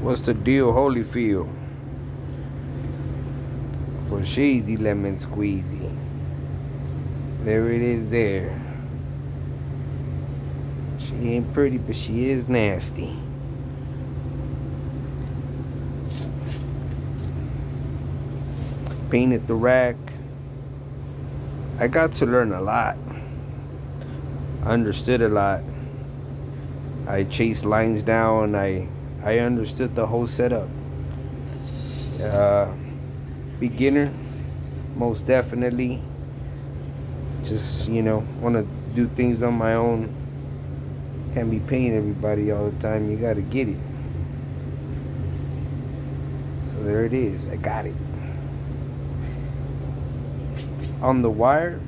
What's the deal, Holyfield? For Shazy Lemon Squeezy. There it is there. She ain't pretty, but she is nasty. Painted the rack. I got to learn a lot. I understood a lot. I chased lines down. I understood the whole setup. Beginner, most definitely. Just, want to do things on my own. Can't be paying everybody all the time. You got to get it. So there it is. I got it. On the wire,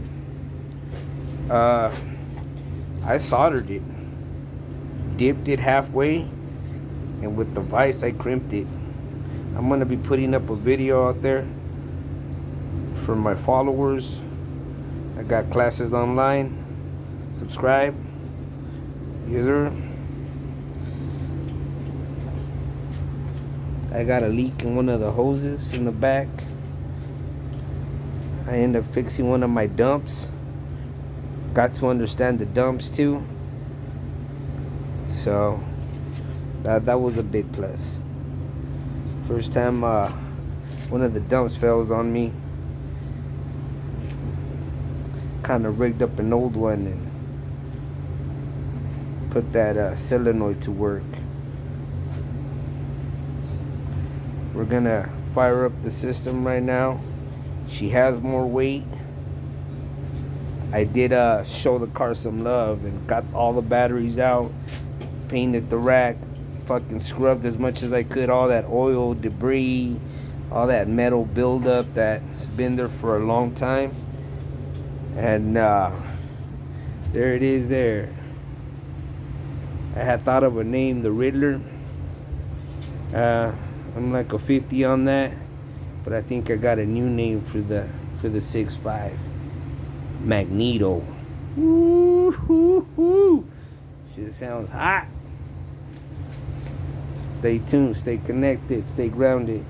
I soldered it. Dipped it halfway. And with the vise, I crimped it. I'm going to be putting up a video out there for my followers. I got classes online. Subscribe. Yes, sir. I got a leak in one of the hoses in the back. I ended up fixing one of my dumps. Got to understand the dumps too. So that was a big plus. First time one of the dumps fails on me. Kind of rigged up an old one and put that solenoid to work. We're gonna fire up the system right now. She has more weight. I did show the car some love and got all the batteries out, painted the rack, fucking scrubbed as much as I could, all that oil, debris, all that metal buildup that's been there for a long time. And there it is there. I had thought of a name, the Riddler. I'm like a 50 on that, but I think I got a new name for the 6.5. Magneto. Woo-hoo-hoo. Shit sounds hot. Stay tuned, stay connected, stay grounded.